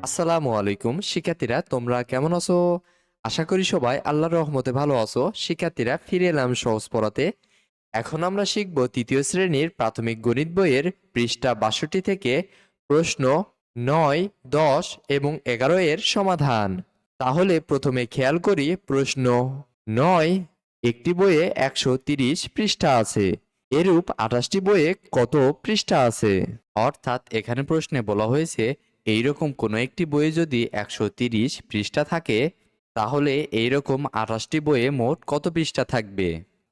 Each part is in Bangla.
আসসালামু আলাইকুম শিক্ষার্থীরা, তোমরা কেমন আছো? আশা করি সবাই আল্লাহর রহমতে ভালো আছো। শিক্ষার্থীরা, ফিরে এলাম সহজ পড়াতে। এখন আমরা শিখব তৃতীয় শ্রেণীর প্রাথমিক গণিত বইয়ের পৃষ্ঠা ৬২ থেকে প্রশ্ন ৯, ১০ এবং ১১ এর সমাধান। তাহলে প্রথমে খেয়াল করি প্রশ্ন ৯। একটি বইয়ে ১৩০ পৃষ্ঠা আছে, এরূপ ২৮টি বইয়ে কত পৃষ্ঠা আছে? অর্থাৎ এখানে প্রশ্নে বলা হয়েছে এইরকম কোনো একটি বইয়ে যদি ১৩০ পৃষ্ঠা থাকে, তাহলে এইরকম ২৮টি বইয়ে মোট কত পৃষ্ঠা থাকবে।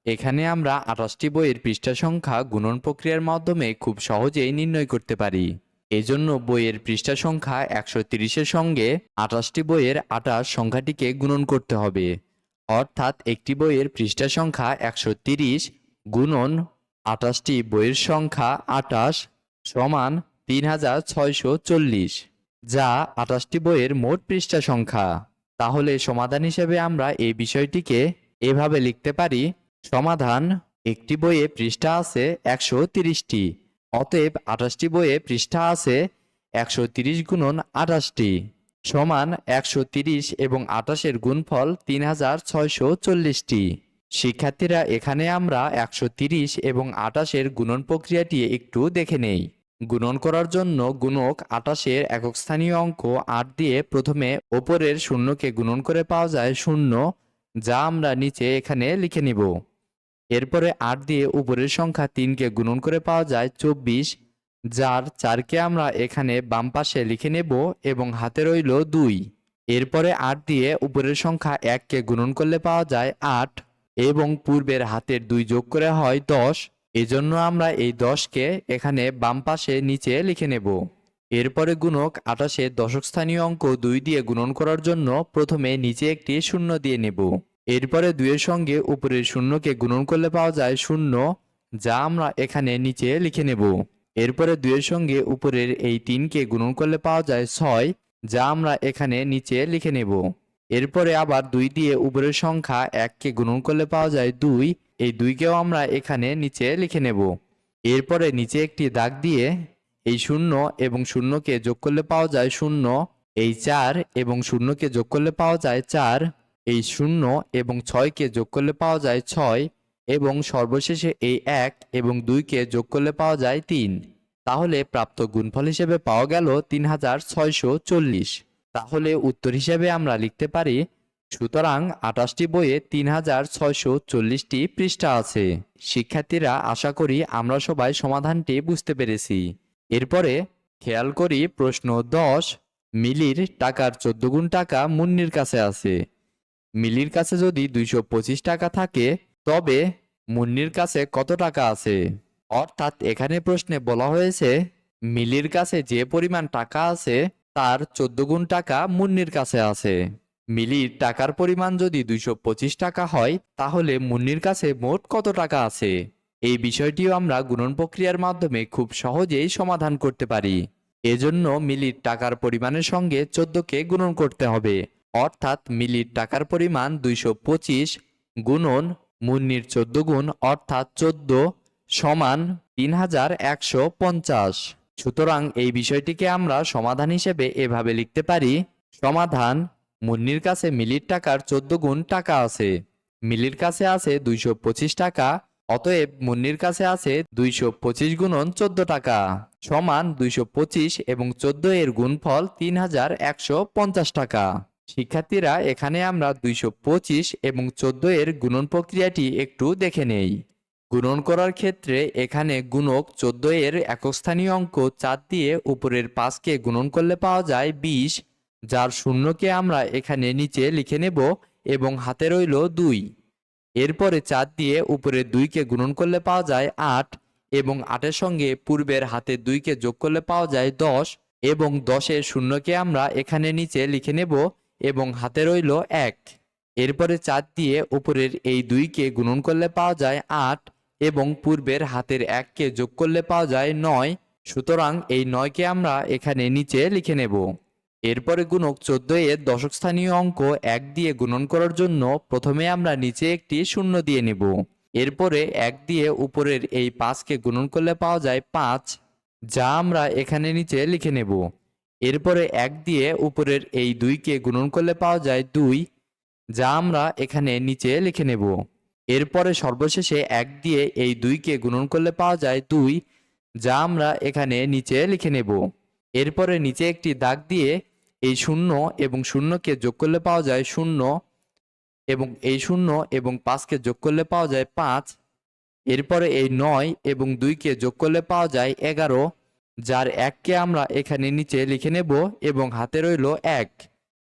এখানে আমরা ২৮টি বইয়ের পৃষ্ঠা সংখ্যা গুণন প্রক্রিয়ার মাধ্যমে খুব সহজেই নির্ণয় করতে পারি। এজন্য বইয়ের পৃষ্ঠা সংখ্যা ১৩০-এর সঙ্গে ২৮টি বইয়ের ২৮ সংখ্যাটিকে গুণন করতে হবে। অর্থাৎ একটি বইয়ের পৃষ্ঠা সংখ্যা ১৩০ গুণন ২৮টি বইয়ের সংখ্যা ২৮ সমান ৩৬৪০, যা ২৮টি বইয়ের মোট পৃষ্ঠা সংখ্যা। তাহলে সমাধান হিসেবে আমরা এই বিষয়টিকে এভাবে লিখতে পারি: সমাধান, একটি বইয়ে পৃষ্ঠা আছে ১৩০টি, অতএব ২৮টি বইয়ে পৃষ্ঠা আছে ১৩০ গুণন ২৮টি সমান ১৩০ এবং ২৮-এর গুণফল ৩৬৪০টি। শিক্ষার্থীরা, এখানে আমরা ১৩০ এবং ২৮-এর গুণন প্রক্রিয়াটি একটু দেখে নেই। গুণন করার জন্য গুণক ২৮-এর একক স্থানীয় অঙ্ক ৮ দিয়ে প্রথমে ওপরের শূন্যকে গুণন করে পাওয়া যায় ০, যা আমরা নিচে এখানে লিখে নিব। এরপরে ৮ দিয়ে উপরের সংখ্যা ৩কে গুণন করে পাওয়া যায় ২৪, যার ৪কে আমরা এখানে বাম পাশে লিখে নেব এবং হাতে রইল ২। এরপরে ৮ দিয়ে উপরের সংখ্যা ১কে গুণন করলে পাওয়া যায় ৮ এবং পূর্বের হাতের ২ যোগ করে হয় ১০। এজন্য আমরা এই ১০কে এখানে বাম পাশে নিচে লিখে নেব। এরপরে গুণক ২৮-এর দশক স্থানীয় অঙ্ক ২ দিয়ে গুণন করার জন্য প্রথমে নিচে একটি শূন্য দিয়ে নেব। এরপরে ২-এর সঙ্গে উপরের শূন্যকে গুণন করলে পাওয়া যায় ০, যা আমরা এখানে নিচে লিখে নেব। এরপরে ২-এর সঙ্গে উপরের এই ৩কে গুণন করলে পাওয়া যায় ৬, যা আমরা এখানে নিচে লিখে নেব। এরপরে আবার ২ দিয়ে উপরের সংখ্যা ১কে গুণন করলে পাওয়া যায় ২, এই ২কেও আমরা এখানে নিচে লিখে নেব। এরপরে নিচে একটি দাগ দিয়ে এই ০ এবং ০কে যোগ করলে পাওয়া যায় ০, এই ৪ এবং ০কে যোগ করলে পাওয়া যায় ৪, এই ০ এবং ৬কে যোগ করলে পাওয়া যায় ৬ এবং সর্বশেষে এই ১ এবং ২কে যোগ করলে পাওয়া যায় ৩। তাহলে প্রাপ্ত গুণফল হিসেবে পাওয়া গেল ৩৬৪০। তাহলে উত্তর হিসেবে আমরা লিখতে পারি, সুতরাং ২৮টি বইয়ে ৩৬৪০টি পৃষ্ঠা আছে। শিক্ষার্থীরা, আশা করি আমরা সবাই সমাধানটি বুঝতে পেরেছি। এরপরে খেয়াল করি প্রশ্ন ১০। মিলির টাকার ১৪ গুণ টাকা মুন্নির কাছে আছে। মিলির কাছে যদি ২২৫ টাকা থাকে, তবে মুন্নির কাছে কত টাকা আছে? অর্থাৎ এখানে প্রশ্নে বলা হয়েছে মিলির কাছে যে পরিমাণ টাকা আছে তার ১৪ গুণ টাকা মুন্নির কাছে আছে। মিলির টাকার পরিমাণ যদি ২২৫ টাকা হয়, তাহলে মুন্নির কাছে মোট কত টাকা আছে? এই বিষয়টিও আমরা গুণন প্রক্রিয়ার মাধ্যমে খুব সহজেই সমাধান করতে পারি। এজন্য মিলির টাকার পরিমাণের সঙ্গে ১৪কে গুণন করতে হবে। অর্থাৎ মিলির টাকার পরিমাণ ২২৫ গুণন মুন্নির ১৪ গুণ অর্থাৎ ১৪ সমান ৩১৫০। সুতরাং এই বিষয়টিকে আমরা সমাধান হিসেবে এভাবে লিখতে পারি: সমাধান, মুন্নির কাছে মিলির টাকার ১৪ গুণ টাকা আছে। মিলির কাছে আছে ২২৫ টাকা, অতএব মুন্নির কাছে আছে ২২৫ গুণন ১৪ টাকা সমান ২২৫ এবং ১৪ এর গুণফল ৩১৫০ টাকা। শিক্ষার্থীরা, এখানে আমরা ২২৫ এবং ১৪ এর গুণন প্রক্রিয়াটি একটু দেখে নেই। গুণন করার ক্ষেত্রে এখানে গুণক ১৪ এর একক স্থানীয় অঙ্ক ৪ দিয়ে উপরের ৫কে গুণন করলে পাওয়া যায় ২০, যার শূন্যকে আমরা এখানে নিচে লিখে নেব এবং হাতে রইল ২। এরপরে ৪ দিয়ে উপরের ২কে গুণন করলে পাওয়া যায় ৮ এবং ৮-এর সঙ্গে পূর্বের হাতের ২কে যোগ করলে পাওয়া যায় ১০ এবং ১০-এর শূন্যকে আমরা এখানে নিচে লিখে নেব এবং হাতে রইল ১। এরপরে ৪ দিয়ে উপরের এই ২কে গুণন করলে পাওয়া যায় ৮ এবং পূর্বের হাতের ১কে যোগ করলে পাওয়া যায় ৯। সুতরাং এই ৯কে আমরা এখানে নিচে লিখে নেব। এরপরে গুণক ১৪ এর দশক স্থানীয় অঙ্ক ১ দিয়ে গুণন করার জন্য প্রথমে আমরা নিচে একটি শূন্য দিয়ে নেব। এরপরে ১ দিয়ে উপরের এই ৫কে গুণন করলে পাওয়া যায় ৫, যা আমরা এখানে নিচে লিখে নেব। এরপরে 1 দিয়ে উপরের এই 2কে গুণন করলে পাওয়া যায় 2, যা আমরা এখানে নিচে লিখে নেব। এরপরে সর্বশেষে 1 দিয়ে এই 2কে গুণন করলে পাওয়া যায় 2, যা আমরা এখানে নিচে লিখে নেব। এরপরে নিচে একটি দাগ দিয়ে এই 0 এবং 0কে যোগ করলে পাওয়া যায় 0, এবং এই 0 এবং 5কে যোগ করলে পাওয়া যায় 5। এরপরে এই 9 এবং 2কে যোগ করলে পাওয়া যায় 11, যার 1কে আমরা এখানে নিচে লিখে নেব এবং হাতে রইল 1।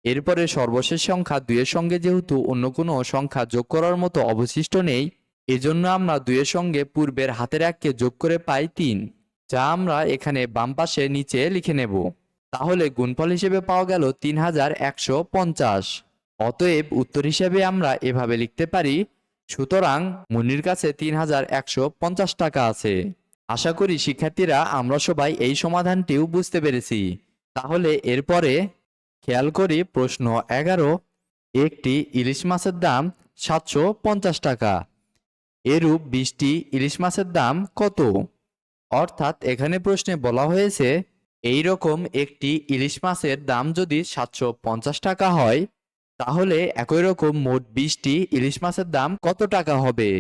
এরপরে সর্বশেষ সংখ্যা 2 এর সঙ্গে যেহেতু অন্য কোনো সংখ্যা যোগ করার মতো অবশিষ্ট নেই, এজন্য আমরা 2 এর সঙ্গে পূর্বের হাতের 1কে যোগ করে পাই 3, যা আমরা এখানে বাম পাশে নিচে লিখে নেব। তাহলে গুণফল হিসেবে পাওয়া গেল 3150। অতএব উত্তর হিসেবে আমরা এভাবে লিখতে পারি, সুতরাং মুন্নির কাছে 3150 টাকা আছে। আশা করি শিক্ষার্থীরা আমরা সবাই এই সমাধানটিও বুঝতে পেরেছি। তাহলে এরপরে খেয়াল করি প্রশ্ন 11, একটি ইলিশ মাছের দাম 750 টাকা, এরূপ 20টি ইলিশ মাছের দাম কত? অর্থাৎ এখানে প্রশ্নে বলা হয়েছে এই রকম একটি ইলিশ মাছের দাম যদি 750 টাকা হয়, তাহলে একই রকম মোট 20টি ইলিশ মাছের দাম কত টাকা হবে?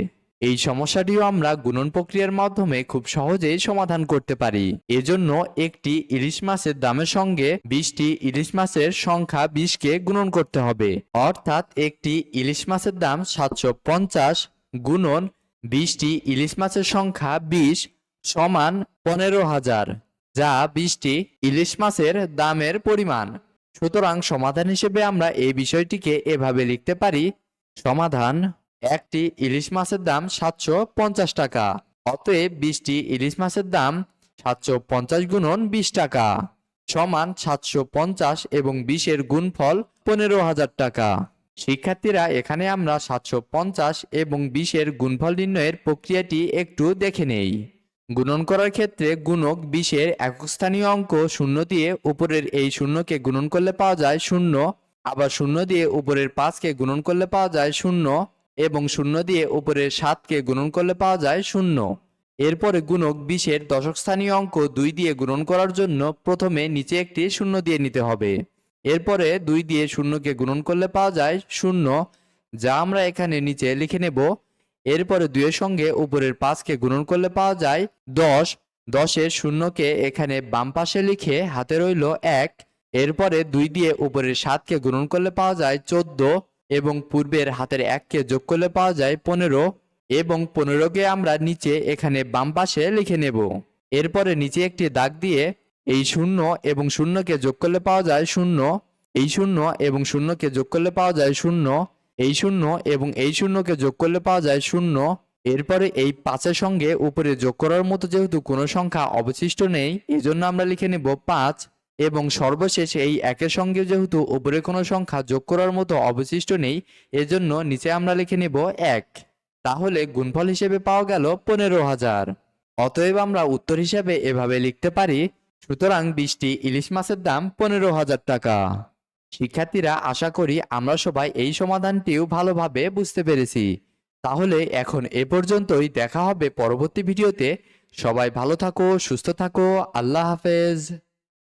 এই সমস্যাটিও আমরা গুণন প্রক্রিয়ার মাধ্যমে খুব সহজেই সমাধান করতে পারি। এজন্য একটি ইলিশ মাছের দামের সঙ্গে 20টি ইলিশ মাছের সংখ্যা 20কে গুণন করতে হবে। অর্থাৎ একটি ইলিশ মাছের দাম 750 গুণন 20টি ইলিশ মাছের সংখ্যা 20 সমান 15,000, যা 20টি ইলিশ মাছের দামের পরিমাণ। সুতরাং সমাধান হিসেবে আমরা এই বিষয়টিকে এভাবে লিখতে পারি, সমাধান একটি ইলিশ মাছের দাম 750 টাকা, অতএব 20টি ইলিশ মাছের দাম 750 গুণন 20 টাকা সমান 750 এবং 20 এর গুণফল 15,000 টাকা। শিক্ষার্থীরা এখানে আমরা 750 এবং 20 এর গুণফল নির্ণয়ের প্রক্রিয়াটি একটু দেখে নেই। গুণন করার ক্ষেত্রে গুণক 20 এর একক স্থানীয় অঙ্ক 0 দিয়ে উপরের এই 0কে গুণন করলে পাওয়া যায় 0, আবার 0 দিয়ে উপরের 5কে গুণন করলে পাওয়া যায় 0, এবং 0 দিয়ে উপরের 7কে গুণন করলে পাওয়া যায় 0। এরপরে গুণক 20 এর দশক স্থানীয় অঙ্ক 2 দিয়ে গুণন করার জন্য প্রথমে নিচে একটি 0 দিয়ে নিতে হবে। এরপরে 2 দিয়ে 0কে গুণন করলে পাওয়া যায় 0, যা আমরা এখানে নিচে লিখে নেব। এরপরে 2 এর সঙ্গে উপরের 5কে গুণন করলে পাওয়া যায় 10, 10 এর 0কে এখানে বাম পাশে লিখে হাতে রইল 1। এরপরে 2 দিয়ে উপরের 7কে গুণন করলে পাওয়া যায় 14, এবং পূর্বের হাতের 1কে যোগ করলে পাওয়া যায় 15, এবং 15কে আমরা নিচে এখানে বাম পাশে লিখে নেব। এরপরে নিচে একটি দাগ দিয়ে এই 0 এবং 0কে যোগ করলে পাওয়া যায় 0, এই 0 এবং 0কে যোগ করলে পাওয়া যায় 0, এই 0 এবং এই 0কে যোগ করলে পাওয়া যায় 0। এরপরে এই 5 এর সঙ্গে উপরে যোগ করার মতো যেহেতু কোনো সংখ্যা অবশিষ্ট নেই, এজন্য আমরা লিখে নেব 5, এবং সর্বশেষ এই 1 এর সঙ্গে যেহেতু উপরে কোনো সংখ্যা যোগ করার মতো অবশিষ্ট নেই, এজন্য নিচে আমরা লিখে নেব 1। তাহলে গুণফল হিসেবে পাওয়া গেল 15,000। অতএব আমরা উত্তর হিসেবে এভাবে লিখতে পারি, সুতরাং 20টি ইলিশ মাছের দাম 15,000 টাকা। শিক্ষার্থীরা আশা করি আমরা সবাই এই সমাধানটিও ভালোভাবে বুঝতে পেরেছি। তাহলে এখন এ পর্যন্তই, দেখা হবে পরবর্তী ভিডিওতে। সবাই ভালো থাকো, সুস্থ থাকো, আল্লাহ হাফেজ।